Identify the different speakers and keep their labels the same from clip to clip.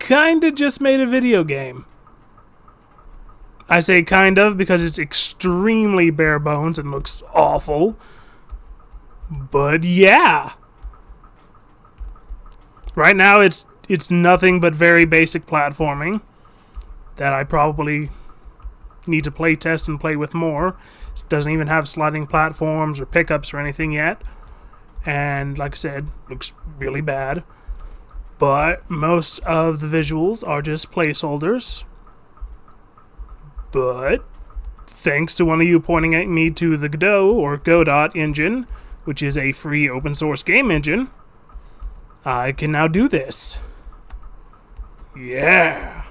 Speaker 1: kinda just made a video game. I say kind of because it's extremely bare bones and looks awful. But yeah. Right now it's nothing but very basic platforming that I probably need to play test and play with more. It doesn't even have sliding platforms or pickups or anything yet. And like I said, looks really bad. But most of the visuals are just placeholders. But thanks to one of you pointing at me to the Godot or Godot engine, which is a free open source game engine, I can now do this. Yeah.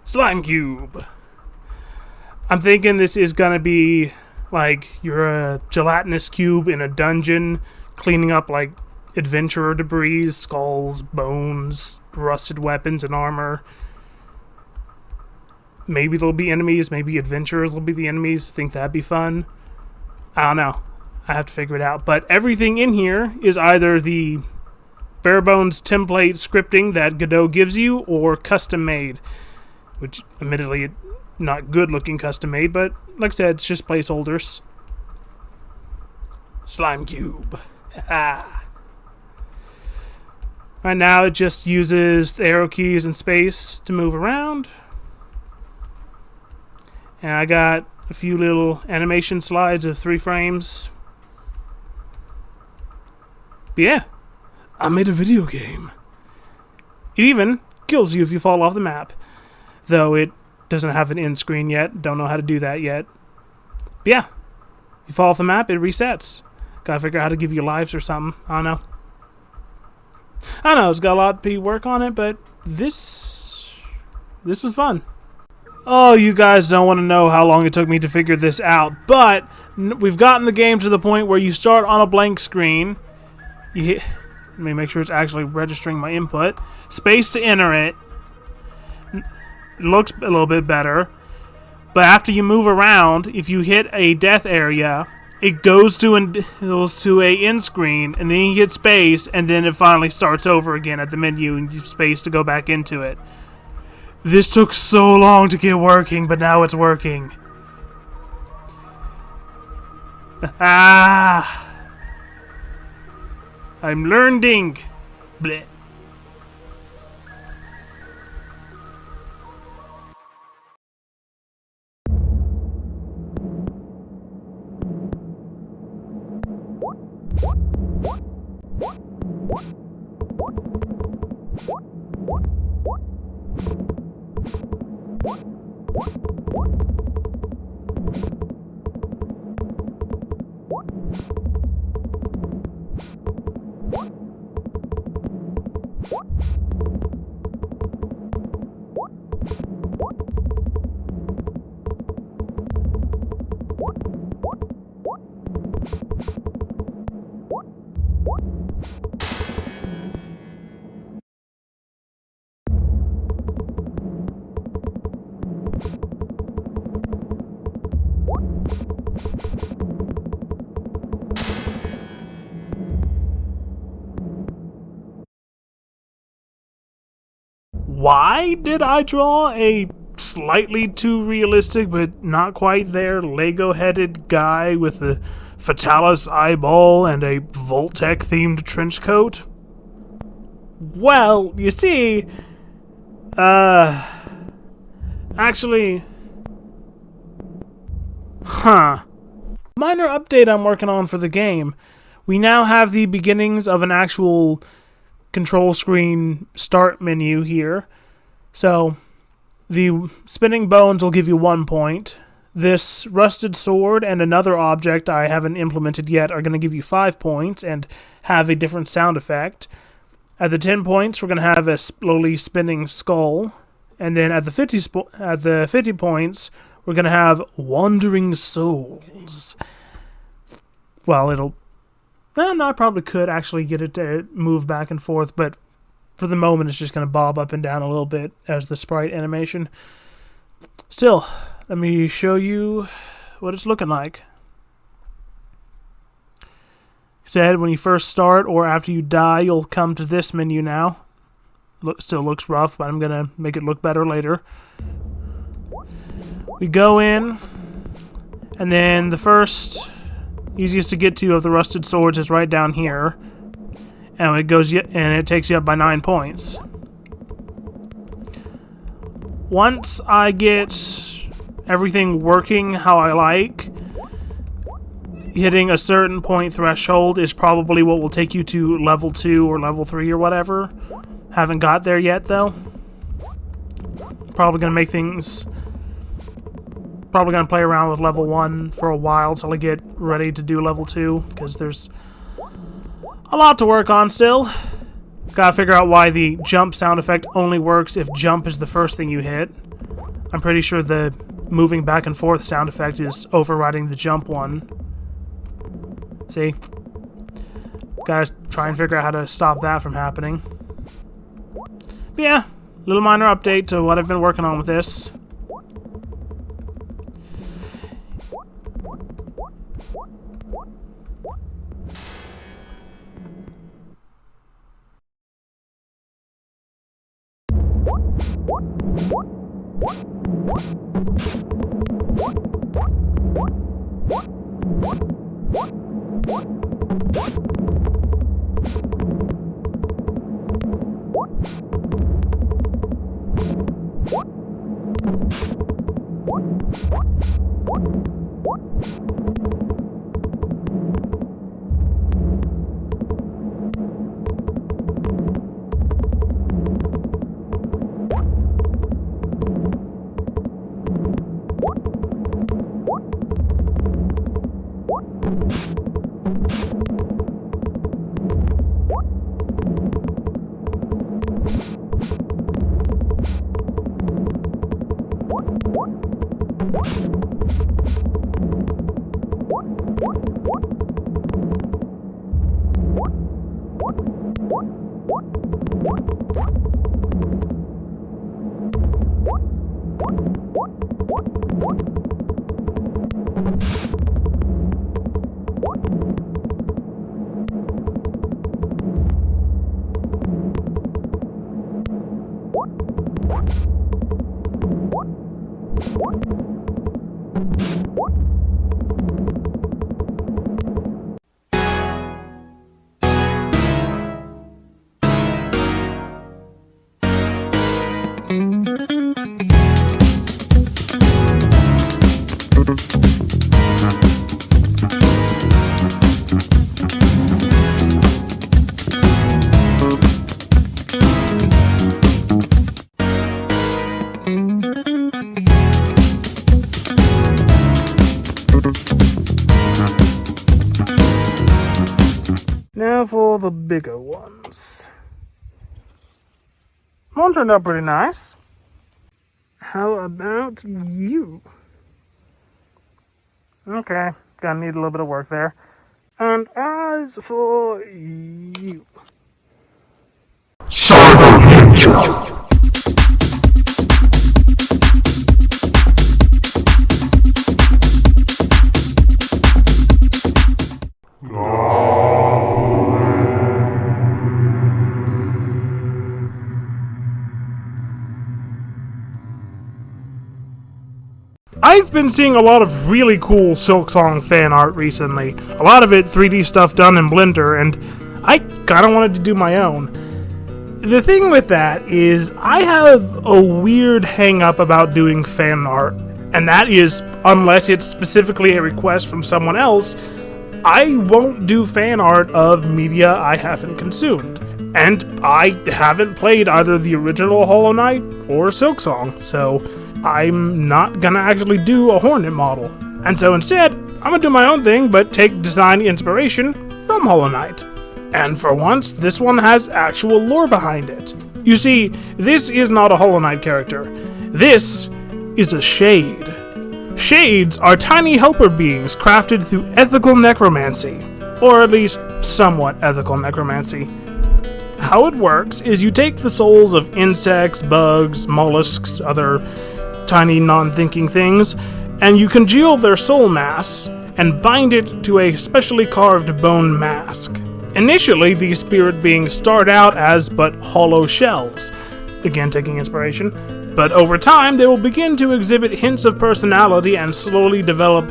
Speaker 1: Slime Cube. I'm thinking this is gonna be like you're a gelatinous cube in a dungeon cleaning up like adventurer debris, skulls, bones, rusted weapons and armor. Maybe there'll be enemies, maybe adventurers will be the enemies. Think that'd be fun. I don't know. I have to figure it out. But everything in here is either the bare bones template scripting that Godot gives you or custom made. Which, admittedly, not good looking custom made, but like I said, it's just placeholders. Slime Cube. Right now it just uses the arrow keys and space to move around. And I got a few little animation slides of 3 frames. But yeah, I made a video game. It even kills you if you fall off the map. Though it doesn't have an end screen yet. Don't know how to do that yet. But yeah, you fall off the map, it resets. Gotta figure out how to give you lives or something. I don't know, it's got a lot to work on it, but this was fun. Oh, you guys don't want to know how long it took me to figure this out, but we've gotten the game to the point where you start on a blank screen. You hit, let me make sure it's actually registering my input. Space to enter it. It looks a little bit better. But after you move around, if you hit a death area, it goes to a end screen, and then you hit space, and then it finally starts over again at the menu, and you space to go back into it. This took so long to get working, but now it's working. I'm learning. Bleh. Why did I draw a slightly too realistic but not quite there Lego-headed guy with a Fatalis eyeball and a Voltec-themed trench coat? Well, you see, actually, minor update I'm working on for the game. We now have the beginnings of an actual control screen start menu here. So, the spinning bones will give you 1 point. This rusted sword and another object I haven't implemented yet are going to give you 5 points and have a different sound effect. At the 10 points, we're going to have a slowly spinning skull. And then at the 50 points, we're going to have wandering souls. Well, I probably could actually get it to move back and forth, but for the moment it's just going to bob up and down a little bit as the sprite animation. Still, let me show you what it's looking like. Said when you first start or after you die, you'll come to this menu now. Still looks rough, but I'm gonna make it look better later. We go in, and then the first easiest to get to of the rusted swords is right down here, and it takes you up by 9 points. Once I get everything working how I like, hitting a certain point threshold is probably what will take you to level 2 or level 3 or whatever. Haven't got there yet, though. Probably gonna play around with level 1 for a while till I get ready to do level 2, because there's a lot to work on still. Gotta figure out why the jump sound effect only works if jump is the first thing you hit. I'm pretty sure the moving back and forth sound effect is overriding the jump one. See? Gotta try and figure out how to stop that from happening. But yeah, little minor update to what I've been working on with this. Now for the bigger ones. One turned out pretty nice. How about you? Okay, gonna need a little bit of work there. And as for you...
Speaker 2: Cyber Ninja!
Speaker 1: I've been seeing a lot of really cool Silksong fan art recently. A lot of it 3D stuff done in Blender, and I kinda wanted to do my own. The thing with that is, I have a weird hang-up about doing fan art, and that is, unless it's specifically a request from someone else, I won't do fan art of media I haven't consumed. And I haven't played either the original Hollow Knight or Silksong, so I'm not gonna actually do a Hornet model. And so instead, I'm gonna do my own thing, but take design inspiration from Hollow Knight. And for once, this one has actual lore behind it. You see, this is not a Hollow Knight character. This is a Shade. Shades are tiny helper beings crafted through ethical necromancy. Or at least, somewhat ethical necromancy. How it works is you take the souls of insects, bugs, mollusks, other tiny non-thinking things, and you congeal their soul mass and bind it to a specially carved bone mask. Initially, these spirit beings start out as but hollow shells, again taking inspiration, but over time they will begin to exhibit hints of personality and slowly develop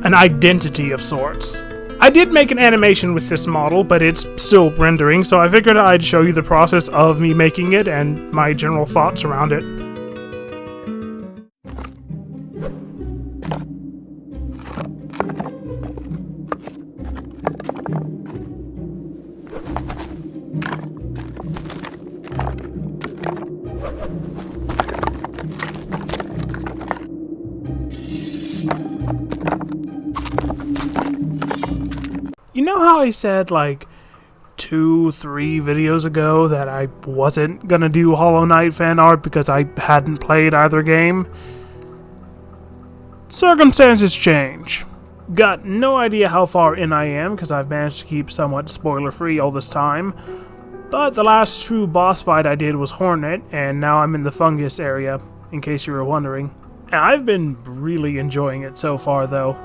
Speaker 1: an identity of sorts. I did make an animation with this model, but it's still rendering, so I figured I'd show you the process of me making it and my general thoughts around it. You know how I said, like, 2-3 videos ago that I wasn't gonna do Hollow Knight fan art because I hadn't played either game? Circumstances change. Got no idea how far in I am because I've managed to keep somewhat spoiler-free all this time, but the last true boss fight I did was Hornet, and now I'm in the fungus area, in case you were wondering. And I've been really enjoying it so far, though.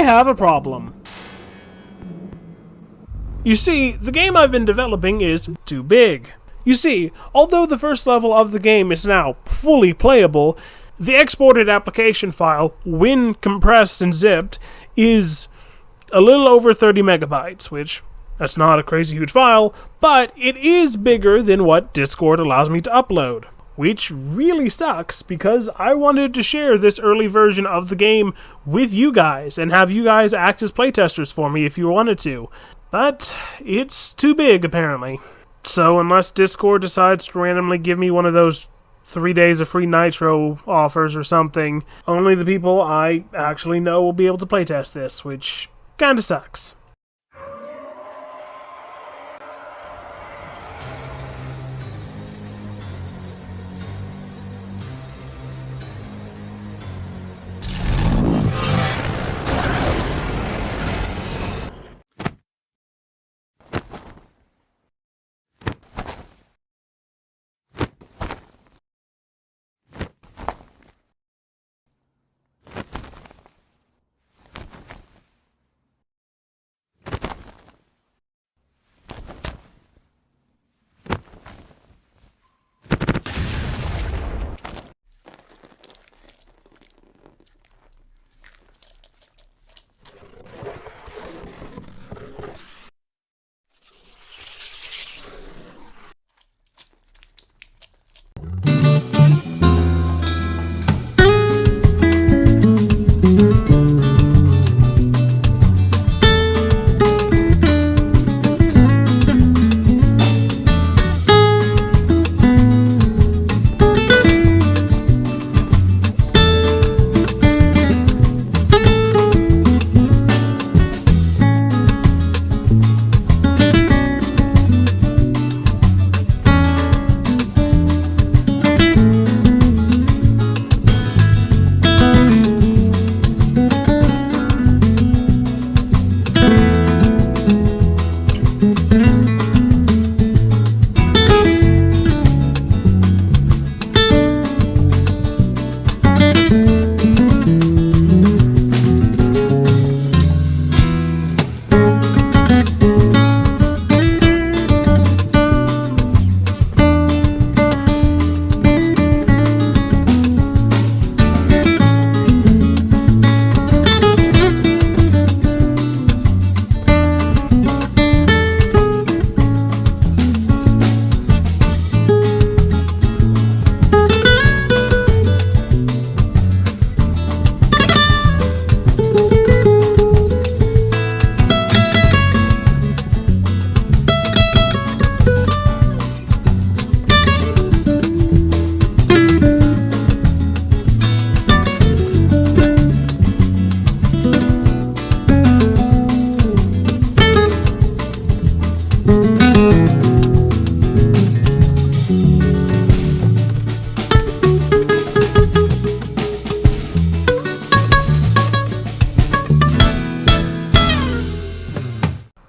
Speaker 1: I have a problem. You see, the game I've been developing is too big. You see, although the first level of the game is now fully playable, the exported application file, when compressed and zipped, is a little over 30 megabytes, which, that's not a crazy huge file, but it is bigger than what Discord allows me to upload. Which really sucks, because I wanted to share this early version of the game with you guys, and have you guys act as playtesters for me if you wanted to. But it's too big, apparently. So unless Discord decides to randomly give me one of those 3 days of free Nitro offers or something, only the people I actually know will be able to playtest this, which kinda sucks.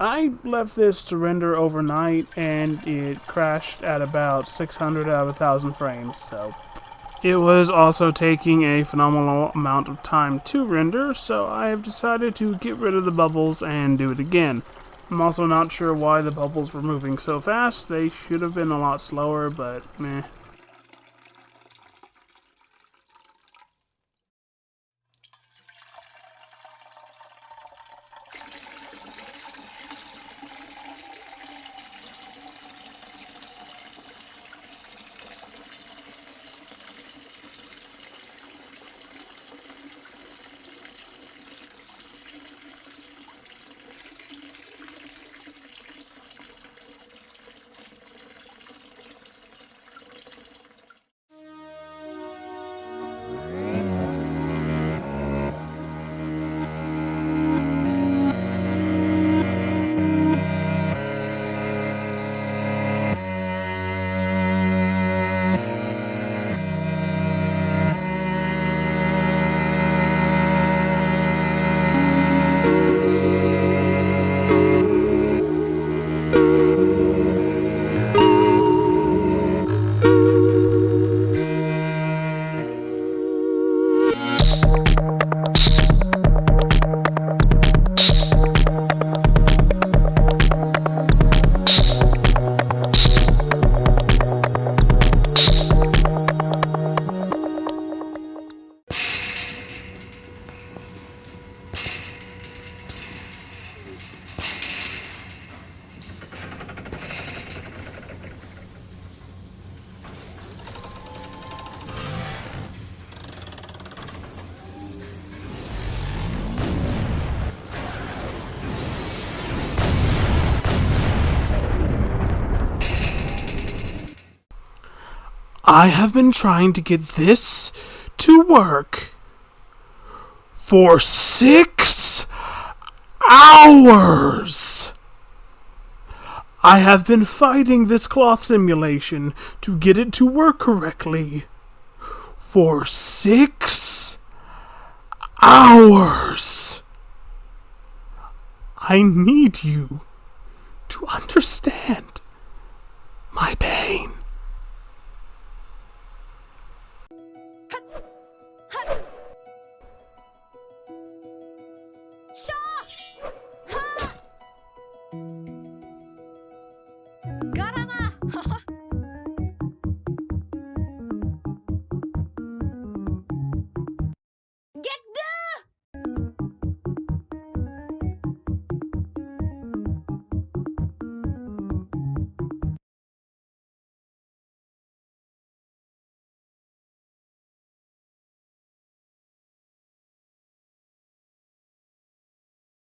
Speaker 1: I left this to render overnight, and it crashed at about 600 out of 1,000 frames, so... It was also taking a phenomenal amount of time to render, so I have decided to get rid of the bubbles and do it again. I'm also not sure why the bubbles were moving so fast. They should have been a lot slower, but meh. I have been trying to get this to work for 6 hours. I have been fighting this cloth simulation to get it to work correctly for 6 hours. I need you to understand my pain.
Speaker 3: Shaw!